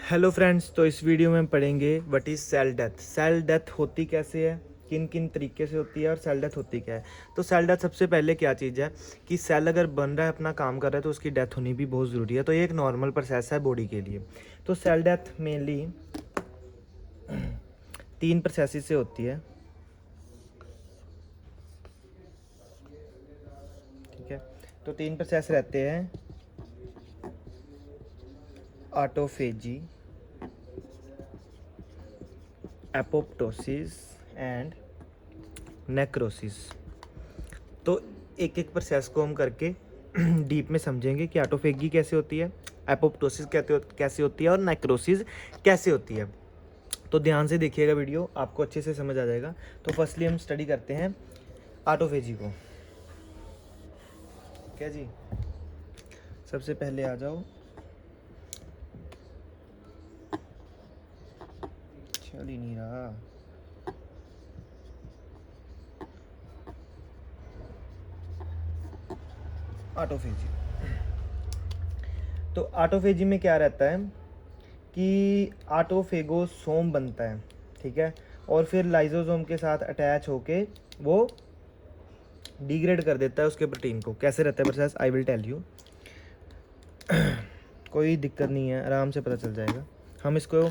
Hello friends, तो इस video में हम पढ़ेंगे what is cell death. Cell death होती कैसे है, किन किन तरीके से होती है और सेल डेथ होती क्या है। तो सेल डेथ सबसे पहले क्या चीज़ है कि सेल अगर बन रहा है, अपना काम कर रहा है, तो उसकी डेथ होनी भी बहुत ज़रूरी है। तो ये एक नॉर्मल प्रोसेस है बॉडी के लिए। तो सेल डेथ मेनली 3 प्रोसेस से होती है, ठीक है। तो 3 प्रोसेस रहते हैं, ऑटोफेजी, एपोप्टोसिस एंड नेक्रोसिस। तो एक एक प्रोसेस को हम करके डीप में समझेंगे कि ऑटोफेगी कैसे होती है, एपोप्टोसिस कैसे होती है और नेक्रोसिस कैसे होती है। तो ध्यान से देखिएगा वीडियो, आपको अच्छे से समझ आ जाएगा। तो फर्स्टली हम स्टडी करते हैं ऑटोफेजी को। क्या जी, सबसे पहले आ जाओ, चल ही नहीं रहा। ऑटोफेजी, तो ऑटोफेजी में क्या रहता है कि ऑटोफेगोसोम बनता है, ठीक है। और फिर लाइजोसोम के साथ अटैच होके वो डिग्रेड कर देता है उसके प्रोटीन को। कैसे रहता है process, I will tell you. कोई दिक्कत नहीं है, आराम से पता चल जाएगा। हम इसको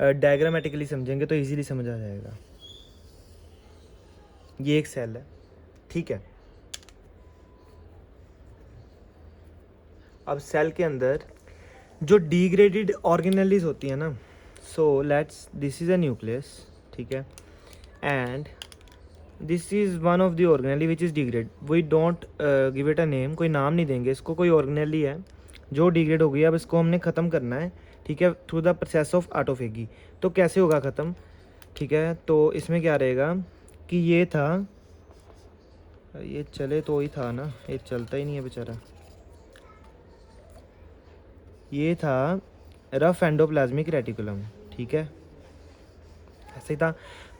डायग्रामेटिकली समझेंगे तो इजीली समझ आ जाएगा। ये एक सेल है, ठीक है। अब सेल के अंदर जो डिग्रेडेड ऑर्गेनेलीज होती है ना, so let's this is a nucleus, ठीक है, and this is one of the organelle which is degrade. We don't give it a name, कोई नाम नहीं देंगे इसको, कोई ऑर्गेनेली है जो डिग्रेड हो गई। अब इसको हमने ख़त्म करना है, ठीक है, through the process of autophagy. तो कैसे होगा ख़त्म, ठीक है। तो इसमें क्या रहेगा कि ये था, ये चले तो ही था ना, ये चलता ही नहीं है बेचारा। ये था रफ एंडोप्लाज्मिक रेटिकुलम, ठीक है, ऐसे ही था।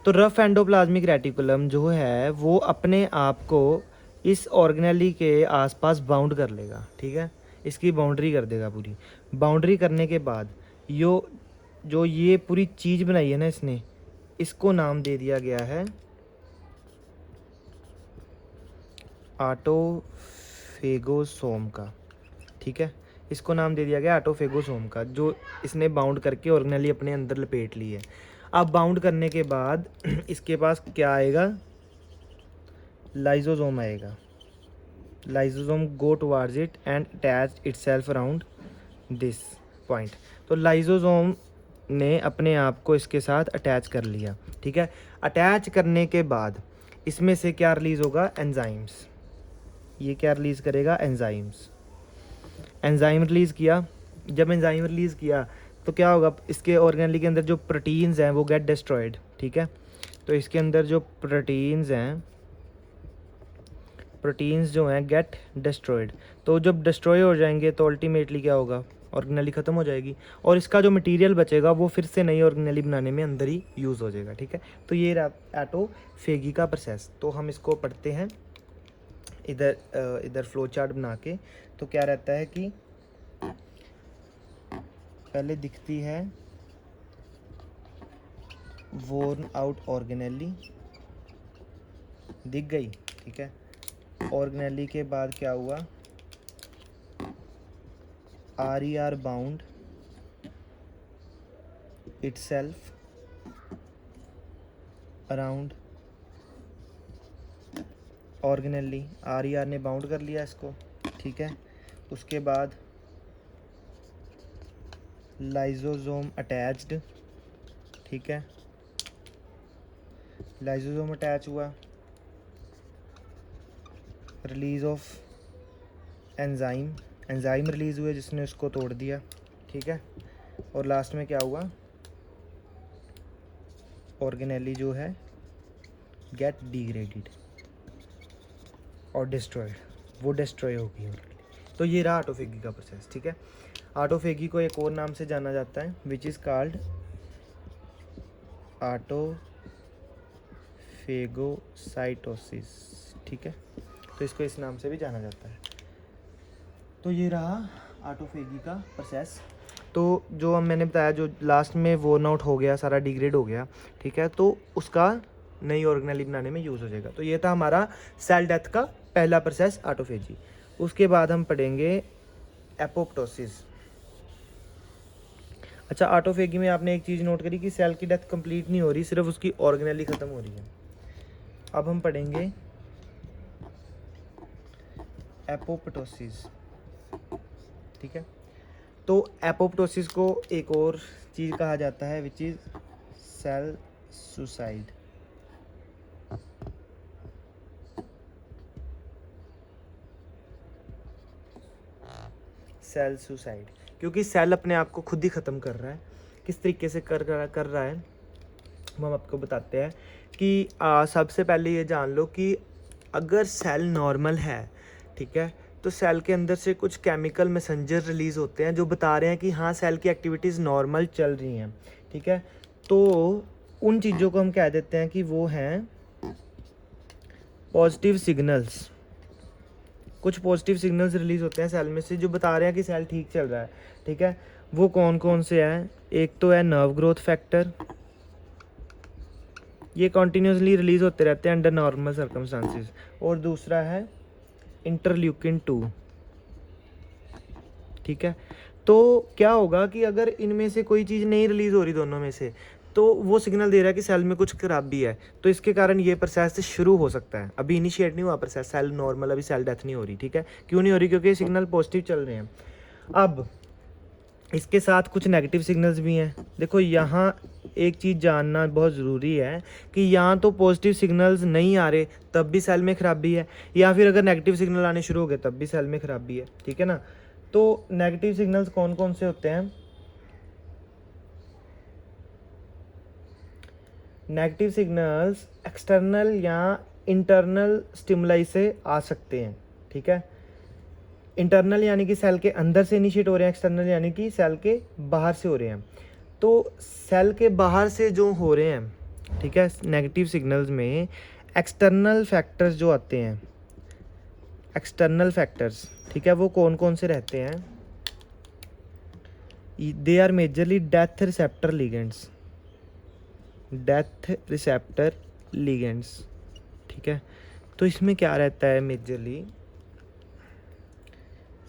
तो रफ एंडोप्लाज्मिक रेटिकुलम जो है वो अपने आप को इस ऑर्गेनेली के आसपास बाउंड कर लेगा, ठीक है, इसकी बाउंड्री कर देगा पूरी। बाउंड्री करने के बाद जो ये पूरी चीज़ बनाई है ना इसने, इसको नाम दे दिया गया है ऑटोफेगोसोम का, ठीक है। इसको नाम दे दिया गया ऑटोफेगोसोम का, जो इसने बाउंड करके ऑर्गेनेली अपने अंदर लपेट ली है। अब बाउंड करने के बाद इसके पास क्या आएगा, लाइजोसोम आएगा। Lysosome go towards it and attach itself around this point. तो लाइजोसोम ने अपने आप को इसके साथ अटैच कर लिया, ठीक है। अटैच करने के बाद इसमें से क्या रिलीज़ होगा, एंजाइम्स। ये क्या रिलीज़ करेगा, एंजाइम्स। एंजाइम रिलीज़ किया। जब एंजाइम रिलीज़ किया तो क्या होगा, इसके ऑर्गेनेली के अंदर जो प्रोटीन्स हैं वो गेट डिस्ट्रॉयड, ठीक है। तो इसके अंदर जो प्रोटीन्स हैं, प्रोटीन्स जो हैं गेट डिस्ट्रॉयड। तो जब डिस्ट्रॉय हो जाएंगे तो अल्टीमेटली क्या होगा, ऑर्गेनेली ख़त्म हो जाएगी और इसका जो मटेरियल बचेगा वो फिर से नई ऑर्गेनेली बनाने में अंदर ही यूज़ हो जाएगा, ठीक है। तो ये ऑटोफेगी का प्रोसेस। तो हम इसको पढ़ते हैं इधर फ्लो चार्ट बना के। तो क्या रहता है कि पहले दिखती है वोर्न आउट ऑर्गेनेली, दिख गई, ठीक है। ऑर्गेनेली के बाद क्या हुआ, RER bound itself around organelle. RER ने बाउंड कर लिया इसको, ठीक है। उसके बाद लाइजोसोम अटैच्ड, ठीक है, लाइजोसोम अटैच हुआ, release of enzyme, enzyme release हुए जिसने उसको तोड़ दिया, ठीक है। और लास्ट में क्या हुआ, ऑर्गेनेली जो है गेट डिग्रेडेड और डिस्ट्रॉयड, वो डिस्ट्रॉय हो गई ऑर्गेनेली। तो ये रहा ऑटोफेगी का प्रोसेस, ठीक है। ऑटोफेगी को एक और नाम से जाना जाता है विच इज़ कॉल्ड ऑटोफेगोसाइटोसिस, ठीक है। तो इसको इस नाम से भी जाना जाता है। तो ये रहा ऑटोफेगी का प्रोसेस। तो जो मैंने बताया जो लास्ट में वोर्न आउट हो गया, सारा डिग्रेड हो गया, ठीक है, तो उसका नई ऑर्गेनेली बनाने में यूज़ हो जाएगा। तो ये था हमारा सेल डेथ का पहला प्रोसेस ऑटोफेजी। उसके बाद हम पढ़ेंगे एपोप्टोसिस। अच्छा, ऑटोफेगी में आपने एक चीज़ नोट करी कि सेल की डेथ कंप्लीट नहीं हो रही, सिर्फ उसकी ऑर्गेनेली ख़त्म हो रही है। अब हम पढ़ेंगे एपोप्टोसिस, ठीक है। तो एपोप्टोसिस को एक और चीज़ कहा जाता है which is cell suicide. Cell suicide, क्योंकि सेल अपने आप को खुद ही ख़त्म कर रहा है। किस तरीके से कर रहा है वो हम आपको बताते हैं कि सबसे पहले ये जान लो कि अगर सेल नॉर्मल है, ठीक है, तो सेल के अंदर से कुछ केमिकल मैसेंजर रिलीज़ होते हैं जो बता रहे हैं कि हाँ सेल की एक्टिविटीज़ नॉर्मल चल रही हैं, ठीक है। तो उन चीज़ों को हम कह देते हैं कि वो हैं पॉजिटिव सिग्नल्स। कुछ पॉजिटिव सिग्नल्स रिलीज़ होते हैं सेल में से जो बता रहे हैं कि सेल ठीक चल रहा है, ठीक है। वो कौन कौन से हैं? एक तो है नर्व ग्रोथ फैक्टर, ये कॉन्टीन्यूसली रिलीज़ होते रहते हैं अंडर नॉर्मल सर्कमस्टांसिस। और दूसरा है इंटरल्यूकिन 2, ठीक है। तो क्या होगा कि अगर इनमें से कोई चीज़ नहीं रिलीज़ हो रही दोनों में से, तो वो सिग्नल दे रहा है कि सेल में कुछ खराबी है, तो इसके कारण ये प्रोसेस शुरू हो सकता है। अभी इनिशिएट नहीं हुआ प्रोसेस, सेल नॉर्मल, अभी सेल डेथ नहीं हो रही, ठीक है। क्यों नहीं हो रही? क्योंकि सिग्नल पॉजिटिव चल रहे हैं। अब इसके साथ कुछ नेगेटिव सिग्नल्स भी हैं। देखो यहाँ एक चीज़ जानना बहुत ज़रूरी है कि यहाँ तो पॉजिटिव सिग्नल्स नहीं आ रहे तब भी सेल में ख़राबी है, या फिर अगर नेगेटिव सिग्नल आने शुरू हो गए तब भी सेल में ख़राबी है, ठीक है ना। तो नेगेटिव सिग्नल्स कौन कौन से होते हैं? नेगेटिव सिग्नल्स एक्सटर्नल या इंटरनल स्टिमुलाई से आ सकते हैं, ठीक है। इंटरनल यानी कि सेल के अंदर से इनिशिएट हो रहे हैं, एक्सटर्नल यानी कि सेल के बाहर से हो रहे हैं। तो सेल के बाहर से जो हो रहे हैं, ठीक है, नेगेटिव सिग्नल्स में एक्सटर्नल फैक्टर्स जो आते हैं, एक्सटर्नल फैक्टर्स, ठीक है, वो कौन कौन से रहते हैं? They are majorly death receptor ligands, death receptor ligands, ठीक है। तो इसमें क्या रहता है? मेजरली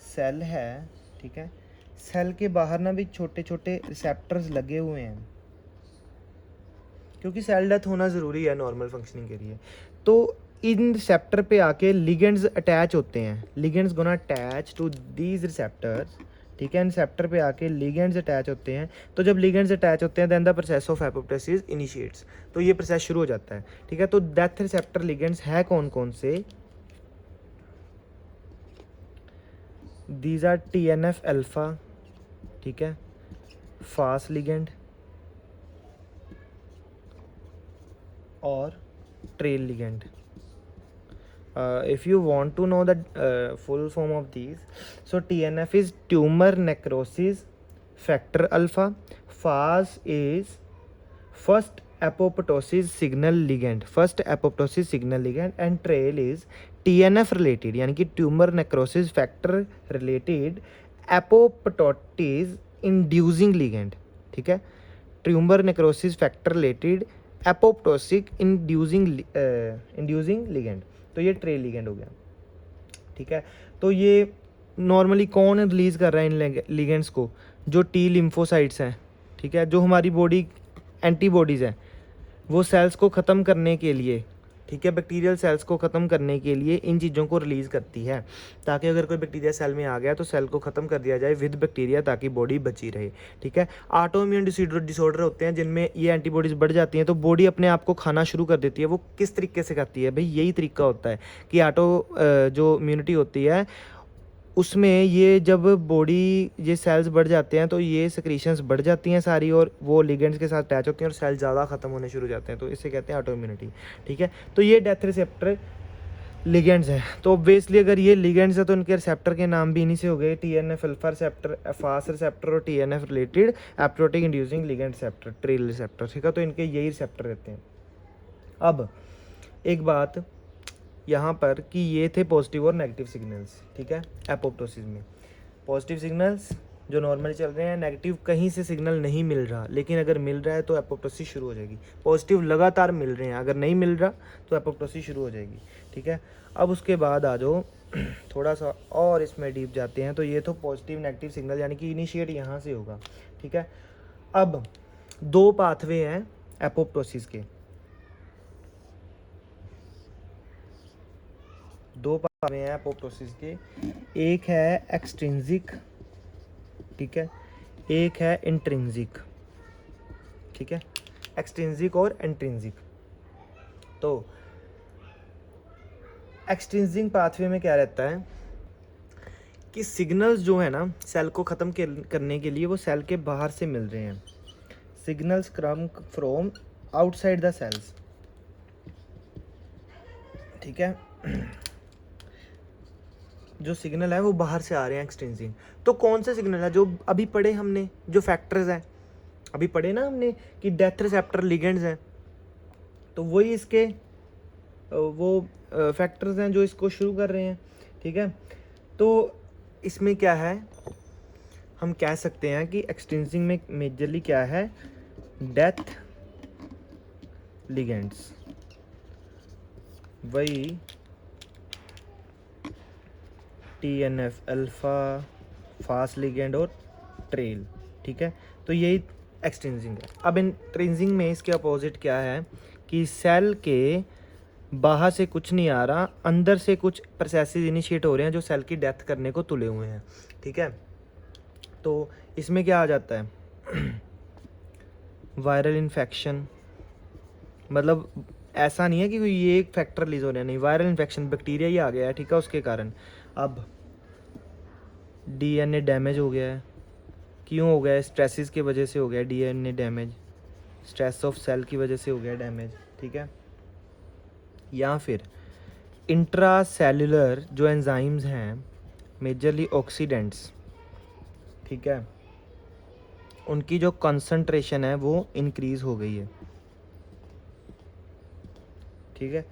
सेल है, ठीक है, सेल के बाहर ना भी छोटे छोटे रिसेप्टर्स लगे हुए हैं, क्योंकि सेल डेथ होना ज़रूरी है नॉर्मल फंक्शनिंग के लिए। तो इन रिसेप्टर पे आके लिगेंड्स अटैच होते हैं, ligands gonna attach to these receptors, ठीक है। रिसेप्टर पे आके लिगेंड्स अटैच होते हैं। तो जब लिगेंड्स अटैच होते हैं then the process of apoptosis initiates, तो ये प्रोसेस शुरू हो जाता है, ठीक है। तो डेथ रिसेप्टर लिगेंड्स है कौन कौन से? दीज आर TNF अल्फा, ठीक है, फास्ट लिगेंड और trail ligand. If you want to know the full form of these, so TNF is tumor necrosis factor alpha, FAS is first apoptosis signal ligand, and trail is TNF related यानी कि tumour necrosis factor related apoptosis inducing ligand, ठीक है। Tumour necrosis factor related apoptosis inducing ligand, तो ये trail ligand हो गया, ठीक है। तो ये नॉर्मली कौन रिलीज़ कर रहा है इन लिगेंड्स को? जो टी लिम्फोसाइट्स हैं, ठीक है, जो हमारी बॉडी एंटीबॉडीज़ हैं, वो सेल्स को ख़त्म करने के लिए, ठीक है, बैक्टीरियल सेल्स को ख़त्म करने के लिए इन चीज़ों को रिलीज़ करती है, ताकि अगर कोई बैक्टीरिया सेल में आ गया तो सेल को ख़त्म कर दिया जाए विद बैक्टीरिया, ताकि बॉडी बची रहे, ठीक है। ऑटोइम्यून डिसऑर्डर होते हैं जिनमें ये एंटीबॉडीज़ बढ़ जाती हैं, तो बॉडी अपने आप को खाना शुरू कर देती है। वो किस तरीके से खाती है भाई? यही तरीका होता है कि जो इम्यूनिटी होती है उसमें ये जब बॉडी ये सेल्स बढ़ जाते हैं तो ये सिक्रीशंस बढ़ जाती हैं सारी, और वो लिगेंड्स के साथ अटैच होती हैं और सेल ज़्यादा ख़त्म होने शुरू हो जाते हैं, तो इसे कहते हैं ऑटो इम्यूनिटी, ठीक है। तो ये डेथ रिसेप्टर लिगेंड्स हैं। तो ऑब्वियसली अगर ये लिगेंड्स है तो इनके रिसेप्टर के नाम भी इन्हीं से हो गए, TNF alpha receptor, fast receptor और TNF related aprotic inducing ligand receptor, trail receptor, ठीक है। तो इनके यही रिसेप्टर रहते हैं। अब एक बात यहाँ पर कि ये थे पॉजिटिव और नेगेटिव सिग्नल्स, ठीक है, एपोप्टोसिस में। पॉजिटिव सिग्नल्स जो नॉर्मली चल रहे हैं, नेगेटिव कहीं से सिग्नल नहीं मिल रहा, लेकिन अगर मिल रहा है तो एपोप्टोसिस शुरू हो जाएगी। पॉजिटिव लगातार मिल रहे हैं, अगर नहीं मिल रहा तो एपोप्टोसिस शुरू हो जाएगी। ठीक है, अब उसके बाद आ जाओ थोड़ा सा और इसमें डीप जाते हैं। तो ये तो पॉजिटिव नेगेटिव सिग्नल यानी कि इनिशिएट यहाँ से होगा। ठीक है, अब दो पाथवे हैं एपोप्टोसिस के, दो पाथवे हैं एपोप्टोसिस के। एक है एक्सट्रिंसिक, ठीक है, एक है इंट्रिंसिक। ठीक है, एक्सट्रिंसिक और इंट्रिंसिक। तो एक्सट्रिंसिक पाथवे में क्या रहता है कि सिग्नल्स जो है ना सेल को ख़त्म करने के लिए वो सेल के बाहर से मिल रहे हैं। Signals come from outside the cells. ठीक है, जो सिग्नल है वो बाहर से आ रहे हैं एक्सट्रिंसिक। तो कौन से सिग्नल है जो अभी पढ़े हमने, जो फैक्टर्स हैं अभी पढ़े ना हमने कि डेथ रिसेप्टर लिगेंड्स हैं, तो वही इसके वो फैक्टर्स हैं जो इसको शुरू कर रहे हैं। ठीक है, तो इसमें क्या है, हम कह सकते हैं कि एक्सट्रिंसिक में मेजरली क्या है, डेथ लिगेंड्स, वही TNF अल्फ़ा, फास्ट लिगेंड और ट्रेल। ठीक है, तो यही एक्सट्रिंसिक है। अब इंट्रिंसिक में इसके अपोजिट क्या है कि सेल के बाहर से कुछ नहीं आ रहा, अंदर से कुछ प्रोसेसेस इनिशिएट हो रहे हैं जो सेल की डेथ करने को तुले हुए हैं। ठीक है, तो इसमें क्या आ जाता है वायरल इन्फेक्शन, मतलब ऐसा नहीं है कि कोई ये एक फैक्टर रिलीज हो रहा है, नहीं, वायरल इन्फेक्शन, बैक्टीरिया ही आ गया है। ठीक है, उसके कारण अब DNA डैमेज हो गया है। क्यों हो गया है, स्ट्रेसेस की वजह से हो गया DNA damage, stress of cell की वजह से हो गया डैमेज। ठीक है, या फिर इंट्रा सेलुलर जो एंजाइम्स हैं मेजरली ऑक्सीडेंट्स, ठीक है, उनकी जो कंसंट्रेशन है वो इंक्रीज़ हो गई है। ठीक है,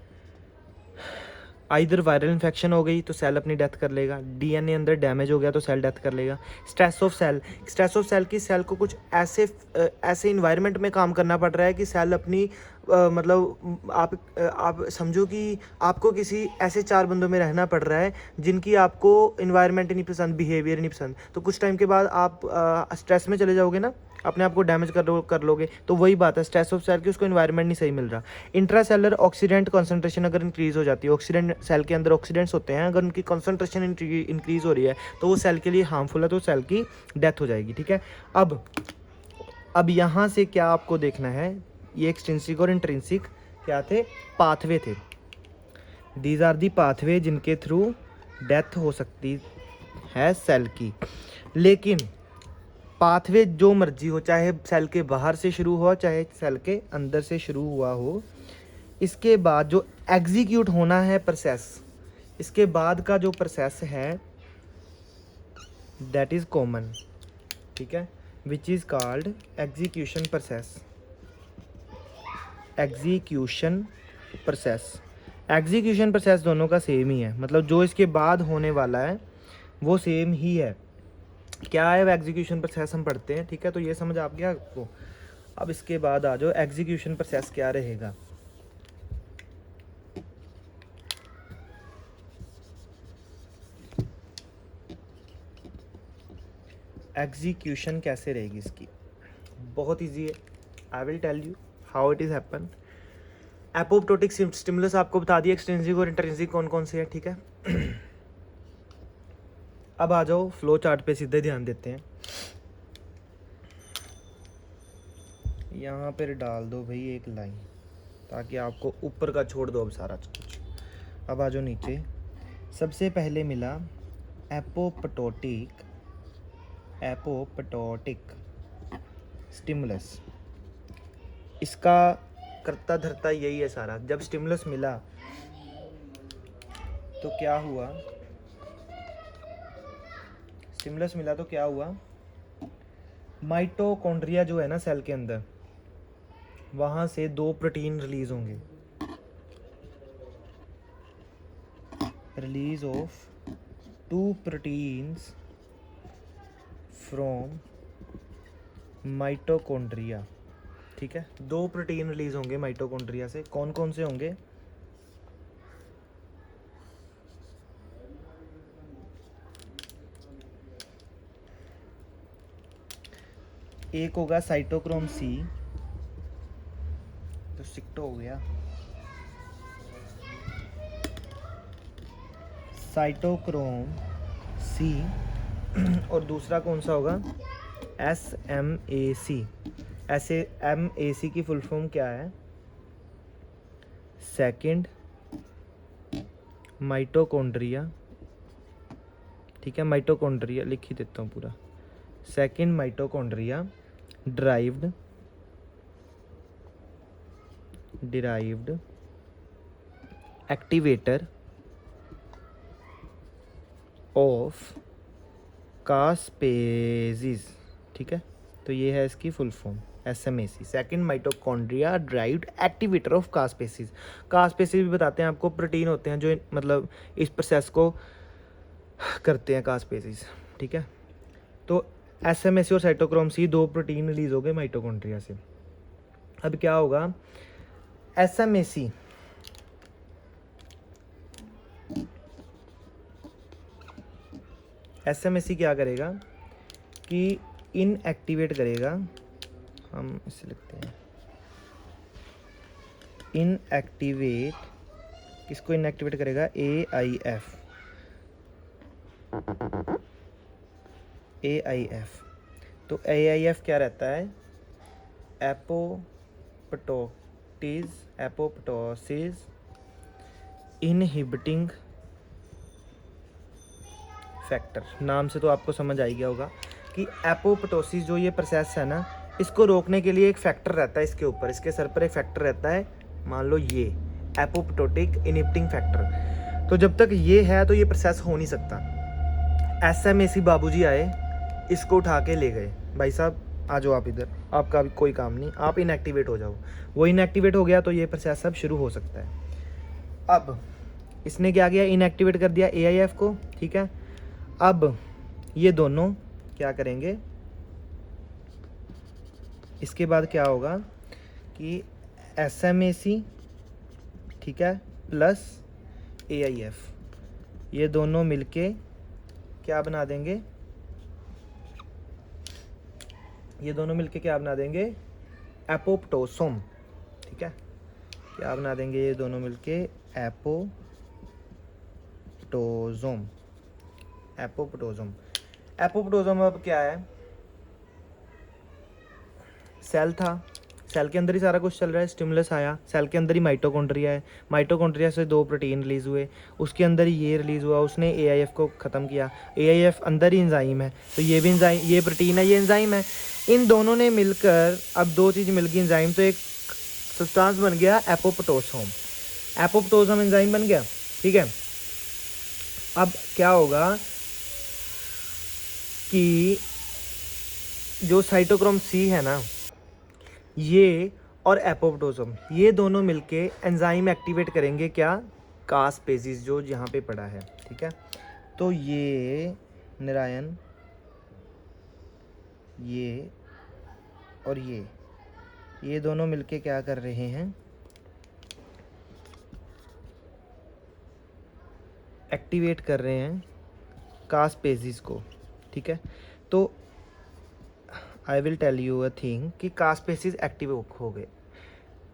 आइदर वायरल इन्फेक्शन हो गई तो सेल अपनी डेथ कर लेगा, DNA अंदर डैमेज हो गया तो सेल डेथ कर लेगा। Stress of cell, stress of cell की सेल को कुछ ऐसे इन्वायरमेंट में काम करना पड़ रहा है कि सेल अपनी मतलब आप समझो कि आपको किसी ऐसे चार बंदों में रहना पड़ रहा है जिनकी आपको इन्वायरमेंट नहीं पसंद, बिहेवियर नहीं पसंद, तो कुछ टाइम के बाद आप स्ट्रेस में चले जाओगे ना, अपने आप को डैमेज कर लोगे। तो वही बात है, स्ट्रेस ऑफ सेल की उसको इन्वायरमेंट नहीं सही मिल रहा। इंट्रासेलर ऑक्सीडेंट कंसंट्रेशन अगर इंक्रीज़ हो जाती है, ऑक्सीडेंट सेल के अंदर ऑक्सीडेंट्स होते हैं, अगर उनकी कंसंट्रेशन इंक्रीज़ हो रही है तो वो सेल के लिए हार्मफुल है, तो सेल की डेथ हो जाएगी। ठीक है, अब यहाँ से क्या आपको देखना है, ये एक्सट्रिंसिक और इंट्रिंसिक क्या थे, पाथवे थे। दीज आर दी पाथवे जिनके थ्रू डेथ हो सकती है सेल की। लेकिन पाथवे जो मर्जी हो, चाहे सेल के बाहर से शुरू हुआ चाहे सेल के अंदर से शुरू हुआ हो, इसके बाद जो एग्जीक्यूट होना है प्रोसेस, इसके बाद का जो प्रोसेस है दैट इज़ कॉमन। ठीक है, which is called execution process. Execution process, execution process दोनों का सेम ही है, मतलब जो इसके बाद होने वाला है वो सेम ही है। क्या है वो एग्जीक्यूशन प्रोसेस हम पढ़ते हैं। ठीक है, तो ये समझ आ गया आपको। अब इसके बाद आ जाओ एग्जीक्यूशन प्रोसेस क्या रहेगा। एग्जीक्यूशन कैसे रहेगी इसकी, बहुत इजी है, I will tell you how it is happen. Apoptotic stimulus आपको बता दिया, एक्सट्रिंसिक और इंट्रिंसिक कौन कौन से है। ठीक है, अब आ जाओ फ्लो चार्ट पे सीधे ध्यान देते हैं। यहाँ पर डाल दो भाई एक लाइन, ताकि आपको ऊपर का छोड़ दो अब सारा कुछ। अब आ जाओ नीचे, सबसे पहले मिला एपोप्टोटिक स्टिमुलस। इसका करता धरता यही है सारा। जब स्टिमुलस मिला तो क्या हुआ, स्टिमुलस मिला तो क्या हुआ, माइटोकॉन्ड्रिया जो है ना सेल के अंदर, वहाँ से दो प्रोटीन रिलीज होंगे, release of two proteins from mitochondria. ठीक है, 2 प्रोटीन रिलीज होंगे माइटोकॉन्ड्रिया से। कौन कौन से होंगे? एक होगा साइटोक्रोम सी, तो सिक्टो हो गया, साइटोक्रोम सी। और दूसरा कौन सा होगा? SMAC। ऐसे MAC की फुल फॉर्म क्या है? Second mitochondria. ठीक है, माइटोकॉन्ड्रिया लिख ही देता हूँ पूरा। Second mitochondria derived activator of caspases. ठीक है, तो ये है इसकी full form SMAC, second mitochondria derived activator of caspases. Caspases भी बताते हैं आपको, प्रोटीन होते हैं जो मतलब इस प्रोसेस को करते हैं, कास्पेसिस। ठीक है, तो SMAC और साइटोक्रोम सी 2 प्रोटीन रिलीज हो गए माइटोकॉन्ड्रिया से। अब क्या होगा? SMAC क्या करेगा कि इनएक्टिवेट करेगा, हम इसे लिखते हैं इनएक्टिवेट। किसको इनएक्टिवेट करेगा? AIF। तो AIF क्या रहता है? Apoptosis inhibiting factor. नाम से तो आपको समझ आ गया होगा कि एपोप्टोसिस जो ये प्रोसेस है ना, इसको रोकने के लिए एक फैक्टर रहता है इसके ऊपर, इसके सर पर एक फैक्टर रहता है, मान लो ये एपोप्टोटिक इनहिबिटिंग फैक्टर। तो जब तक ये है तो ये प्रोसेस हो नहीं सकता। SMAC बाबूजी आए, इसको उठा के ले गए, भाई साहब आ जाओ आप इधर, आपका अभी कोई काम नहीं, आप इनएक्टिवेट हो जाओ। वो इनएक्टिवेट हो गया तो ये प्रोसेस अब शुरू हो सकता है। अब इसने क्या किया? इनएक्टिवेट कर दिया AIF को। ठीक है, अब ये दोनों क्या करेंगे? इसके बाद क्या होगा कि SMAC, ठीक है, प्लस AIF, ये दोनों मिलके क्या बना देंगे? ये दोनों मिलके क्या बना देंगे? एपोप्टोसोम। ठीक है, क्या बना देंगे ये दोनों मिलके? एपोप्टोसोम। एपोप्टोसोम अब क्या है? सेल था, सेल के अंदर ही सारा कुछ चल रहा है, स्टिमुलस आया, सेल के अंदर ही माइटोकॉन्ड्रिया है, माइटोकॉन्ड्रिया से 2 प्रोटीन रिलीज़ हुए, उसके अंदर ही ये रिलीज़ हुआ, उसने AIF को ख़त्म किया, AIF अंदर ही एंजाइम है, तो ये भी एंजाइम, ये प्रोटीन है, ये एंजाइम है। इन दोनों ने मिलकर अब 2 चीज़ मिल गई एंजाइम, तो एक सब्सटेंस बन गया एपोप्टोसोम। एपोप्टोसोम एंजाइम बन गया। ठीक है, अब क्या होगा कि जो साइटोक्रोम सी है ना, ये और एपोप्टोसोम, ये दोनों मिलके एंजाइम एक्टिवेट करेंगे क्या? कास्पेसिस, जो यहाँ पे पड़ा है। ठीक है, तो ये नारायण, ये और ये दोनों मिलके क्या कर रहे हैं? एक्टिवेट कर रहे हैं कास्पेसिस को। ठीक है, तो I will tell you a thing कि कास्पेसिस एक्टिव हो गए।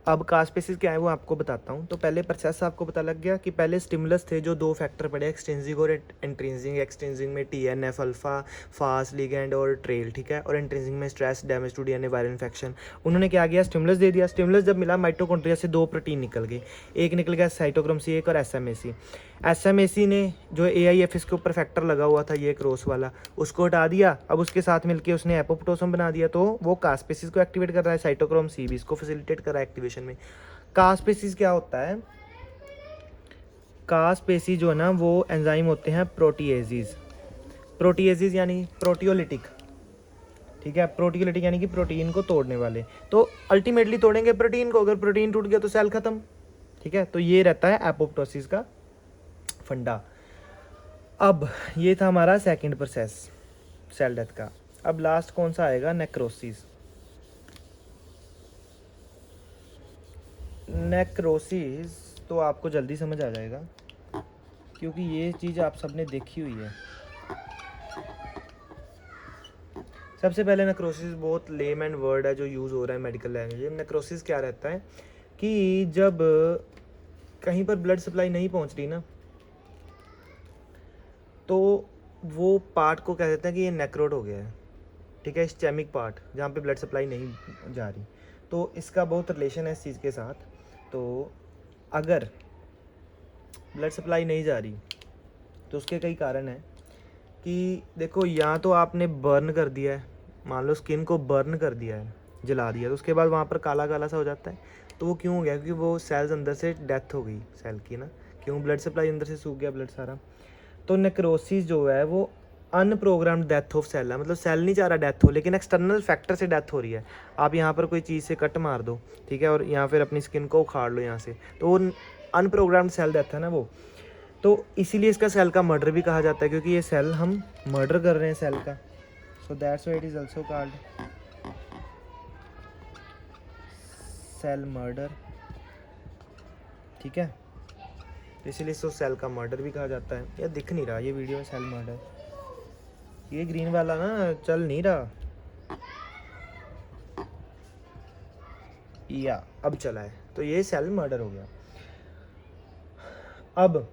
अब कास्पेसिस क्या है वो आपको बताता हूँ। तो पहले प्रोसेस आपको पता लग गया कि पहले स्टिमुलस थे जो 2 फैक्टर पड़े, एक्सट्रिंसिक और इंट्रिंसिक। एक्सट्रिंसिक में TNF अल्फा, फास्ट लिगेंड और ट्रेल। ठीक है, और इंट्रिंसिक में stress, damage to DNA, viral infection. उन्होंने क्या किया? स्टिमुलस दे दिया। स्टिमुलस जब मिला, माइटोकॉन्ड्रिया से 2 प्रोटीन निकल गए, एक निकल गया साइटोक्रोम सी, एक और SMAC ने जो AIF इसके ऊपर फैक्टर लगा हुआ था, ये क्रॉस वाला, उसको हटा दिया। अब उसके साथ मिलके उसने एपोप्टोसोम बना दिया, तो वो कास्पेसिस को एक्टिवेट कर रहा है, साइटोक्रोम सी भी इसको फैसिलिटेट कर रहा है एक्टिवेशन में। कास्पेसिस क्या होता है? कास्पेसिस जो है ना, वो एंजाइम होते हैं प्रोटीएजेस। प्रोटीएजेस यानी प्रोटियोलिटिक। ठीक है, प्रोटियोलिटिक यानी कि प्रोटीन को तोड़ने वाले। तो अल्टीमेटली तोड़ेंगे प्रोटीन को, अगर प्रोटीन टूट गया तो सेल खत्म। ठीक है, तो ये रहता है एपोप्टोसिस का फंडा। अब ये था हमारा सेकंड प्रोसेस सेल डेथ का। अब लास्ट कौन सा आएगा, नेक्रोसिस। नेक्रोसिस तो आपको जल्दी समझ आ जाएगा क्योंकि ये चीज़ आप सबने देखी हुई है। सबसे पहले नेक्रोसिस बहुत लेम एंड वर्ड है जो यूज़ हो रहा है मेडिकल लैंग्वेज में। नेक्रोसिस क्या रहता है कि जब कहीं पर ब्लड सप्लाई नहीं पहुंच रही ना, तो वो पार्ट को कह देते हैं कि ये नेक्रोड हो गया है, ठीक है, स्टेमिक पार्ट जहाँ पे ब्लड सप्लाई नहीं जा रही। तो इसका बहुत रिलेशन है इस चीज़ के साथ। तो अगर ब्लड सप्लाई नहीं जा रही तो उसके कई कारण हैं कि देखो, या तो आपने बर्न कर दिया है, मान लो स्किन को बर्न कर दिया है, जला दिया, तो उसके बाद वहाँ पर काला काला सा हो जाता है। तो वो क्यों हो गया, क्योंकि वो सेल्स अंदर से डेथ हो गई सेल की ना, क्यों, ब्लड सप्लाई अंदर से सूख गया ब्लड सारा। तो नेक्रोसिस जो है वो अनप्रोग्राम्ड डेथ ऑफ सेल है, मतलब सेल नहीं चाह रहा डेथ हो, लेकिन एक्सटर्नल फैक्टर से डेथ हो रही है। आप यहाँ पर कोई चीज़ से कट मार दो, ठीक है, और यहाँ फिर अपनी स्किन को उखाड़ लो यहाँ से, तो वो अनप्रोग्राम्ड सेल डेथ है ना वो। तो इसीलिए इसका सेल का मर्डर भी कहा जाता है, क्योंकि ये सेल हम मर्डर कर रहे हैं सेल का। So that's why it is also called cell murder, ठीक है। तो इसीलिए इसको सेल का मर्डर भी कहा जाता है। यार दिख नहीं रहा ये वीडियो में सेल मर्डर, ये ग्रीन वाला ना चल नहीं रहा, या अब चला है, तो ये सेल मर्डर हो गया। अब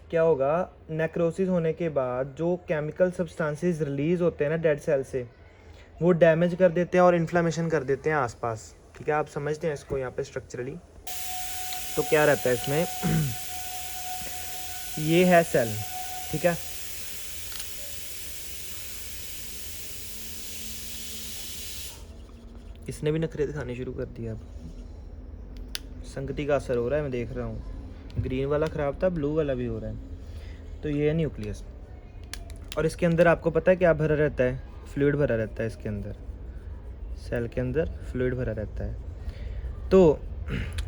क्या होगा, नेक्रोसिस होने के बाद जो केमिकल सब्सटेंसेस रिलीज होते हैं ना डेड सेल से, वो डैमेज कर देते हैं और इन्फ्लामेशन कर देते हैं आसपास, ठीक है। आप समझते हैं इसको यहाँ पे स्ट्रक्चरली। तो क्या रहता है इसमें ये है सेल, ठीक है, इसने भी नखरे दिखाने शुरू कर दिया। अब संगति का असर हो रहा है, मैं देख रहा हूँ, ग्रीन वाला ख़राब था, ब्लू वाला भी हो रहा है। तो ये है न्यूक्लियस, और इसके अंदर आपको पता है क्या भरा रहता है, फ्लूइड भरा रहता है इसके अंदर, सेल के अंदर फ्लूइड भरा रहता है। तो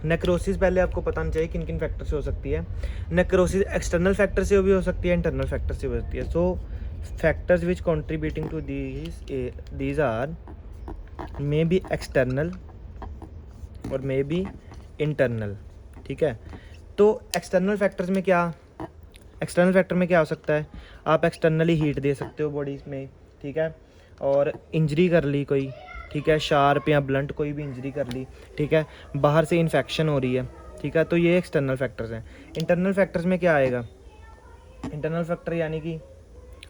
नेक्रोसिस पहले आपको पता नहीं चाहिए किन किन फैक्टर से हो सकती है। नेक्रोसिस एक्सटर्नल फैक्टर से भी हो सकती है, इंटरनल फैक्टर से भी हो सकती है। So factors which contributing to these are may be external और मे बी इंटरनल, ठीक है। तो एक्सटर्नल फैक्टर में क्या हो सकता है, आप एक्सटर्नली हीट दे सकते हो बॉडी में, ठीक है, और इंजरी कर ली कोई, ठीक है, शार्प या ब्लंट कोई भी इंजरी कर ली, ठीक है, बाहर से इन्फेक्शन हो रही है, ठीक है। तो ये एक्सटर्नल फैक्टर्स हैं। इंटरनल फैक्टर्स में क्या आएगा, इंटरनल फैक्टर यानी कि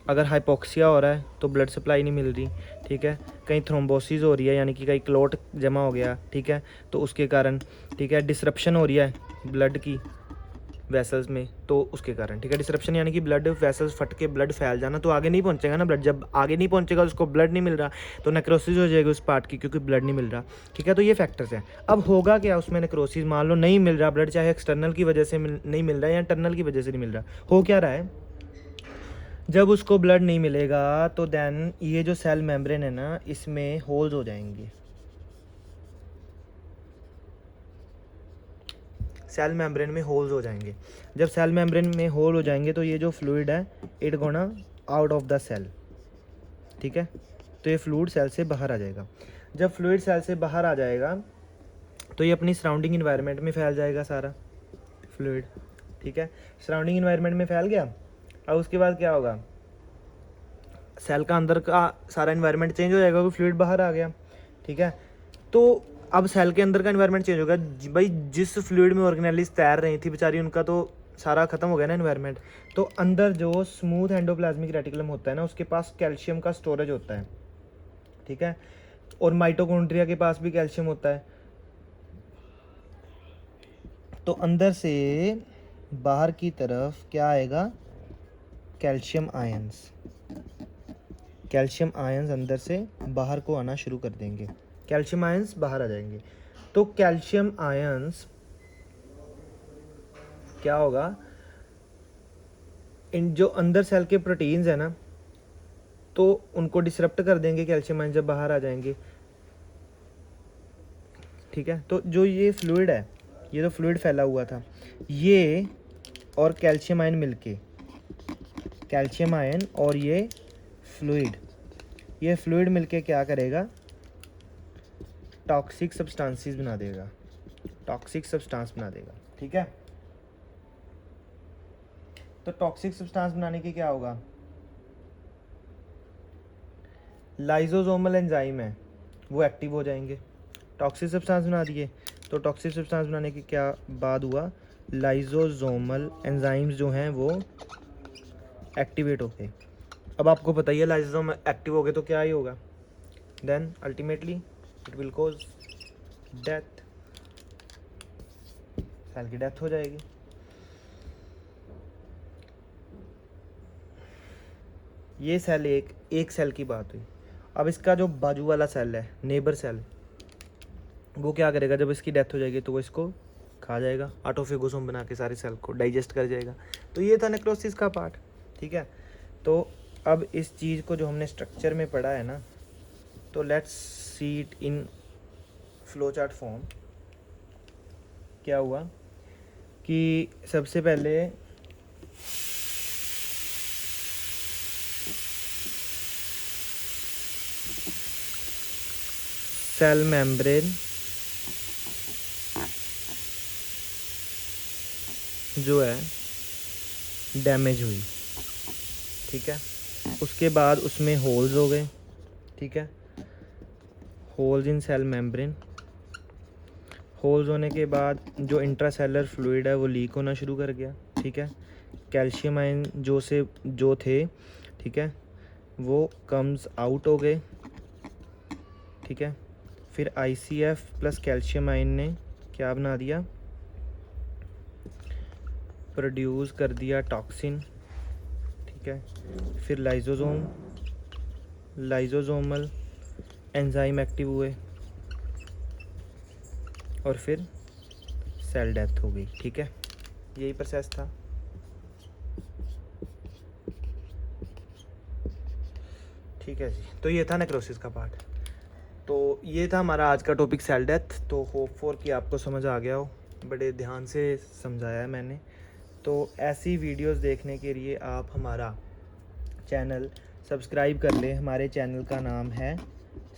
अगर हाइपोक्सिया हो रहा है तो ब्लड सप्लाई नहीं मिल रही, ठीक है, कहीं थ्रोम्बोसिस हो रही है यानी कि कहीं क्लोट जमा हो गया, ठीक है, तो उसके कारण, ठीक है, डिसरप्शन हो रही है ब्लड की वेसल्स में, तो उसके कारण, ठीक है, डिसरप्शन यानी कि ब्लड वेसल्स फट के ब्लड फैल जाना, तो आगे नहीं पहुंचेगा ना ब्लड, जब आगे नहीं पहुंचेगा उसको ब्लड नहीं मिल रहा तो नेक्रोसिस हो जाएगी उस पार्ट की, क्योंकि ब्लड नहीं मिल रहा, ठीक है। तो ये फैक्टर्स हैं। अब होगा क्या उसमें, नेक्रोसिस मान लो नहीं मिल रहा ब्लड, चाहे एक्सटर्नल की वजह से नहीं मिल रहा है या इंटरनल की वजह से नहीं मिल रहा, हो क्या रहा है, जब उसको ब्लड नहीं मिलेगा तो देन ये जो सेल मेम्ब्रेन है ना, इसमें होल्स हो जाएंगे, सेल मेम्ब्रेन में होल्स हो जाएंगे। जब सेल मेम्ब्रेन में होल हो जाएंगे तो ये जो फ्लूइड है it gonna out of the cell, ठीक है। तो ये फ्लूइड सेल से बाहर आ जाएगा। जब फ्लूइड सेल से बाहर आ जाएगा तो ये अपनी सराउंडिंग इन्वायरमेंट में फैल जाएगा सारा फ्लूइड, ठीक है, सराउंडिंग इन्वायरमेंट में फैल गया। अब उसके बाद क्या होगा, सेल का अंदर का सारा इन्वायरमेंट चेंज हो जाएगा क्योंकि फ्लूइड बाहर आ गया, ठीक है। तो अब सेल के अंदर का इन्वायरमेंट चेंज होगा भाई, जिस फ्लूइड में ऑर्गेनेलिस तैर रही थी बेचारी, उनका तो सारा खत्म हो गया ना इन्वायरमेंट। तो अंदर जो स्मूथ एंडोप्लाज्मिक रेटिकुलम होता है ना, उसके पास कैल्शियम का स्टोरेज होता है, ठीक है, और माइटोकॉन्ड्रिया के पास भी कैल्शियम होता है। तो अंदर से बाहर की तरफ क्या आएगा, कैल्शियम आयंस, कैल्शियम आयंस अंदर से बाहर को आना शुरू कर देंगे, कैल्शियम आयंस बाहर आ जाएंगे। तो कैल्शियम आयंस क्या होगा, इन जो अंदर सेल के प्रोटीन्स है ना, तो उनको डिसरप्ट कर देंगे कैल्शियम आयंस जब बाहर आ जाएंगे, ठीक है। तो जो ये फ्लूइड है, ये जो फ्लूइड फैला हुआ था, ये और कैल्शियम आयन मिलके, कैल्शियम आयन और ये फ्लूइड ये फ्लूइड मिलके क्या करेगा, टॉक्सिक सब्सटेंसेस बना देगा, टॉक्सिक सब्सटेंस बना देगा, ठीक है। तो टॉक्सिक सब्सटेंस बनाने की क्या होगा, लाइजोसोमल एंजाइम है वो एक्टिव हो जाएंगे। टॉक्सिक सब्सटेंस बना दिए, तो टॉक्सिक सब्सटेंस बनाने की क्या बाद हुआ, लाइजोसोमल एंजाइम्स जो हैं वो एक्टिवेट हो गए। अब आपको पता ही है लाइजोसोम एक्टिव हो गए तो क्या ही होगा, then ultimately it will cause death, cell की डेथ हो जाएगी। ये सेल एक सेल की बात हुई। अब इसका जो बाजू वाला सेल है, नेबर सेल, वो क्या करेगा, जब इसकी डेथ हो जाएगी तो वो इसको खा जाएगा, ऑटोफेगोसोम बना के सारे सेल को डाइजेस्ट कर जाएगा। तो ये था नेक्रोसिस का पार्ट, ठीक है। तो अब इस चीज़ को जो हमने स्ट्रक्चर में पढ़ा है ना, तो let's see it in flow chart form. क्या हुआ कि सबसे पहले सेल मेम्ब्रेन जो है डैमेज हुई, ठीक है। उसके बाद उसमें होल्स हो गए, ठीक है, holes in cell membrane. Holes होने के बाद जो इंट्रासेलर फ्लूइड है वो लीक होना शुरू कर गया, ठीक है। कैल्शियम आयन जो थे, ठीक है, वो कम्स आउट हो गए, ठीक है। फिर ICF प्लस कैल्शियम आयन ने क्या बना दिया, प्रोड्यूस कर दिया टॉक्सिन, ठीक है। फिर लाइजोसोमल एंजाइम एक्टिव हुए और फिर सेल डेथ हो गई, ठीक है। यही प्रोसेस था। ठीक है जी, तो ये था नेक्रोसिस का पार्ट। तो ये था हमारा आज का टॉपिक, सेल डेथ। तो होप फॉर कि आपको समझ आ गया हो, बड़े ध्यान से समझाया है मैंने। तो ऐसी वीडियोस देखने के लिए आप हमारा चैनल सब्सक्राइब कर लें। हमारे चैनल का नाम है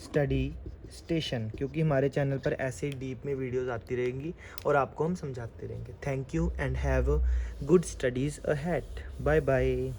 स्टडी स्टेशन, क्योंकि हमारे चैनल पर ऐसे डीप में वीडियोस आती रहेंगी और आपको हम समझाते रहेंगे। Thank you and have good studies ahead. Bye bye.